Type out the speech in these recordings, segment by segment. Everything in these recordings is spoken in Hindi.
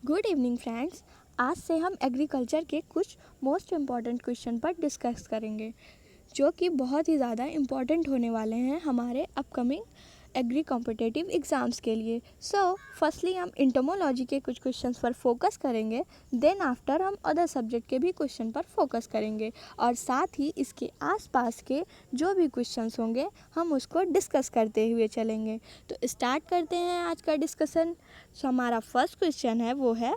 Good evening friends. आज से हम एग्रीकल्चर के कुछ मोस्ट इम्पॉर्टेंट क्वेश्चन पर डिस्कस करेंगे जो कि बहुत ही ज़्यादा इम्पॉर्टेंट होने वाले हैं हमारे अपकमिंग एग्री कॉम्पिटिटिव एग्ज़ाम्स के लिए। फर्स्टली हम इंटोमोलॉजी के कुछ क्वेश्चंस पर फोकस करेंगे, देन आफ्टर हम अदर सब्जेक्ट के भी क्वेश्चन पर फोकस करेंगे और साथ ही इसके आसपास के जो भी क्वेश्चंस होंगे हम उसको डिस्कस करते हुए चलेंगे। तो स्टार्ट करते हैं आज का डिस्कशन। हमारा फर्स्ट क्वेश्चन है वो है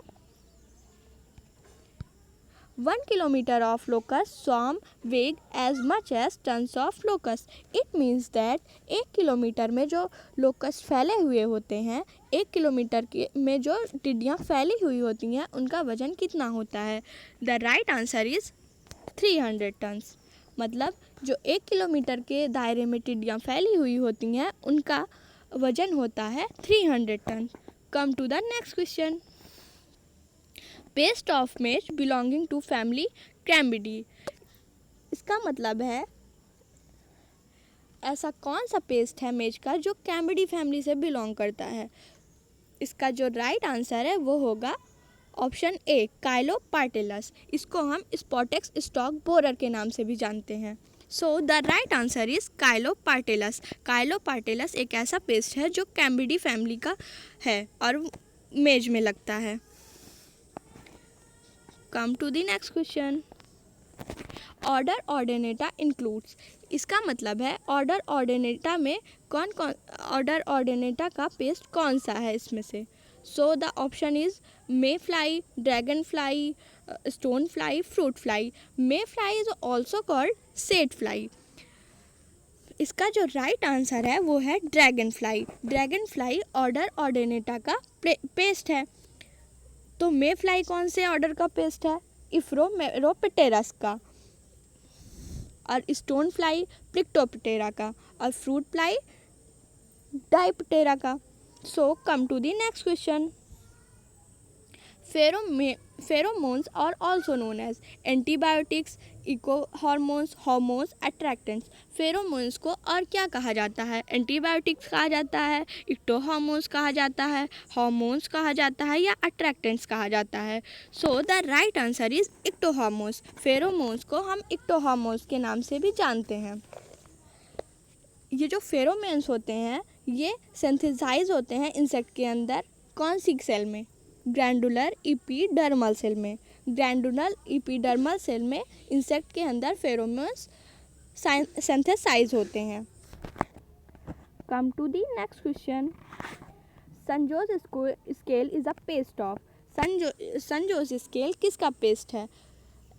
1 kilometer of locust swarm weigh as much as tons of locust. It means that 1 kilometre में जो लोकस्ट फैले हुए होते हैं, 1 किलोमीटर के में जो टिड्डियाँ फैली हुई होती हैं उनका वजन कितना होता है? The right answer is 300 tons. मतलब जो 1 किलोमीटर के दायरे में टिड्डियाँ फैली हुई होती हैं उनका वजन होता है 300 ton. Come to the next question. Pest of maize belonging to family Crambidae. इसका मतलब है ऐसा कौन सा पेस्ट है मेज का जो कैम्बिडी फैमिली से बिलोंग करता है? इसका जो राइट आंसर है वो होगा ऑप्शन ए, काइलोपार्टेलस। इसको हम स्पॉटेक्स स्टॉक बोरर के नाम से भी जानते हैं। So the right answer is Chilo partellus. Chilo partellus एक ऐसा पेस्ट है जो कैम्बिडी फैमिली का है और मेज में लगता है। Come to the next question. Order Odonata includes. इसका मतलब है ऑर्डर ऑर्डिनेटा में ऑर्डर ऑर्डिनेटा का पेस्ट कौन सा है इसमें से? So the option is mayfly, dragonfly, stonefly, fruit fly. Mayfly is also called shadfly. इसका जो राइट आंसर है वो है dragonfly. Dragonfly order Odonata का पेस्ट है। तो मे फ्लाई कौन से ऑर्डर का पेस्ट है? इफ्रोमेरोप्टेरस का। और स्टोन फ्लाई प्लिक्टोप्टेरा का और फ्रूट फ्लाई डाइप्टेरा का। So come to the next question. Pheromones are also known as antibiotics, ecto hormones, hormones, attractants. Pheromones को और क्या कहा जाता है? एंटीबायोटिक्स कहा जाता है, इक्टो हार्मोन्स कहा जाता है, हार्मोन्स कहा जाता है या अट्रैक्टेंट्स कहा जाता है? सो the right answer is ecto hormones. Pheromones को हम इक्टो हार्मोन्स के नाम से भी जानते हैं। ये जो फेरोमोन्स होते हैं ये सिंथेसाइज होते हैं इंसेक्ट के अंदर। कौन सी सेल में? ग्रैंडुलर इपीडर्मल सेल में। ग्रैंडुलर इपीडर्मल सेल में इंसेक्ट के अंदर फेरोमोन्स सिंथेसाइज होते हैं। Come to the next question. San Jose scale is a pest of. San Jose scale किसका पेस्ट है?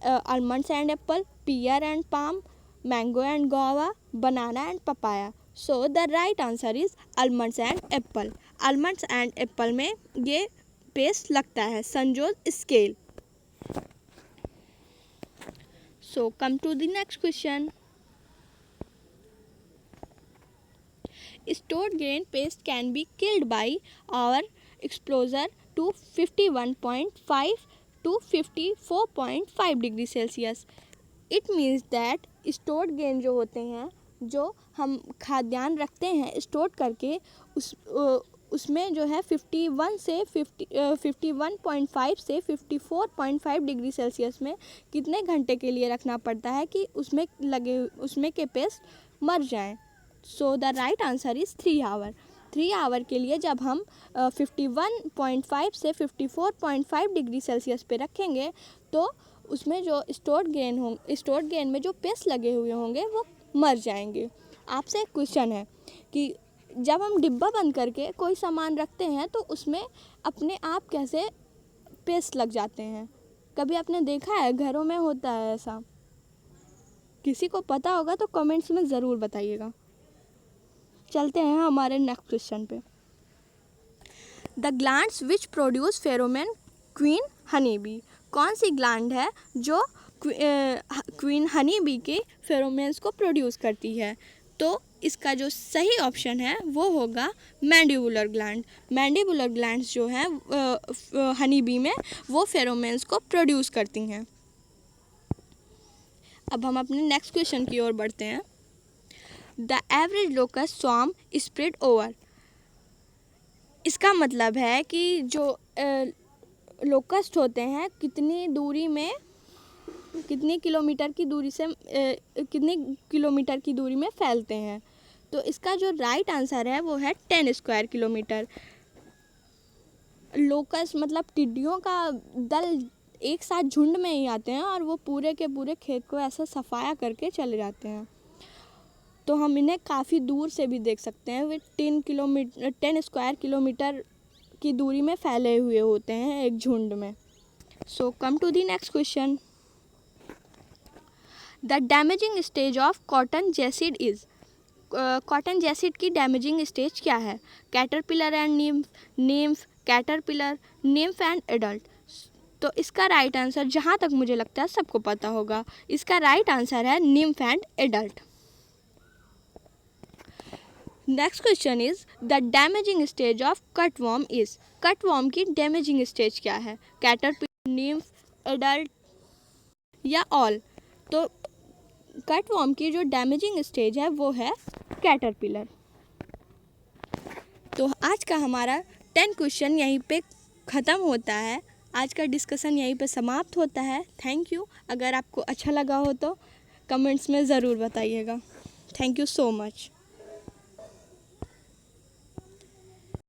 Almonds and apple, pear and palm, mango and guava, banana and papaya. So the right answer is almonds and apple. आलमंड्स एंड एप्पल में ये पेस्ट लगता है, San Jose scale. So come to the next question. Stored grain paste can be killed by our exposure to 51.5 to 54.5 degree Celsius. It means that stored grain जो होते हैं, जो हम खाद्यान्न रखते हैं स्टोर करके, उसमें जो है 51 से 51.5 से 54.5 डिग्री सेल्सियस में कितने घंटे के लिए रखना पड़ता है कि उसमें के पेस्ट मर जाएं? So the right answer is 3 hour. 3 hour के लिए जब हम 51.5 से 54.5 डिग्री सेल्सियस पे रखेंगे तो उसमें जो स्टोर्ड ग्रेन में जो पेस्ट लगे हुए होंगे वो मर जाएंगे। आपसे एक क्वेश्चन है कि जब हम डिब्बा बंद करके कोई सामान रखते हैं तो उसमें अपने आप कैसे पेस्ट लग जाते हैं? कभी आपने देखा है? घरों में होता है ऐसा। किसी को पता होगा तो कमेंट्स में ज़रूर बताइएगा। चलते हैं हमारे नेक्स्ट क्वेश्चन पे। The glands which produce pheromone queen honey bee. कौन सी ग्लैंड है जो क्वीन हनी बी के फेरोमोन्स को प्रोड्यूस करती है? तो इसका जो सही ऑप्शन है वो होगा मैंडिबुलर ग्लैंड। मैंडिबुलर ग्लैंड्स जो हैं हनी बी में वो फेरोमोन्स को प्रोड्यूस करती हैं। अब हम अपने नेक्स्ट क्वेश्चन की ओर बढ़ते हैं। The average locust swarm spread over. इसका मतलब है कि जो लोकस्ट होते हैं कितनी दूरी में, कितनी किलोमीटर की दूरी से कितने किलोमीटर की दूरी में फैलते हैं। तो इसका जो राइट आंसर है वो है 10 स्क्वायर किलोमीटर। लोकस्ट मतलब टिड्डियों का दल एक साथ झुंड में ही आते हैं और वो पूरे के पूरे खेत को ऐसा सफाया करके चले जाते हैं। तो हम इन्हें काफ़ी दूर से भी देख सकते हैं। वे 10 स्क्वायर किलोमीटर की दूरी में फैले हुए होते हैं एक झुंड में। So come to the next question. The damaging stage of cotton jassid is. Cotton jassid की डैमेजिंग स्टेज क्या है? Caterpillar and nymph, caterpillar, nymph and adult. तो इसका राइट आंसर जहाँ तक मुझे लगता है सबको पता होगा, इसका राइट आंसर है nymph and adult. Next question is the damaging stage of cutworm is. Cutworm की डैमेजिंग स्टेज क्या है? कैटरपिलर, निम्फ, एडल्ट या ऑल? तो कटवर्म की जो डैमेजिंग स्टेज है वो है कैटरपिलर। तो आज का हमारा 10 क्वेश्चन यहीं पे ख़त्म होता है। आज का डिस्कशन यहीं पे समाप्त होता है। Thank you. अगर आपको अच्छा लगा हो तो कमेंट्स में ज़रूर बताइएगा। Thank you so much.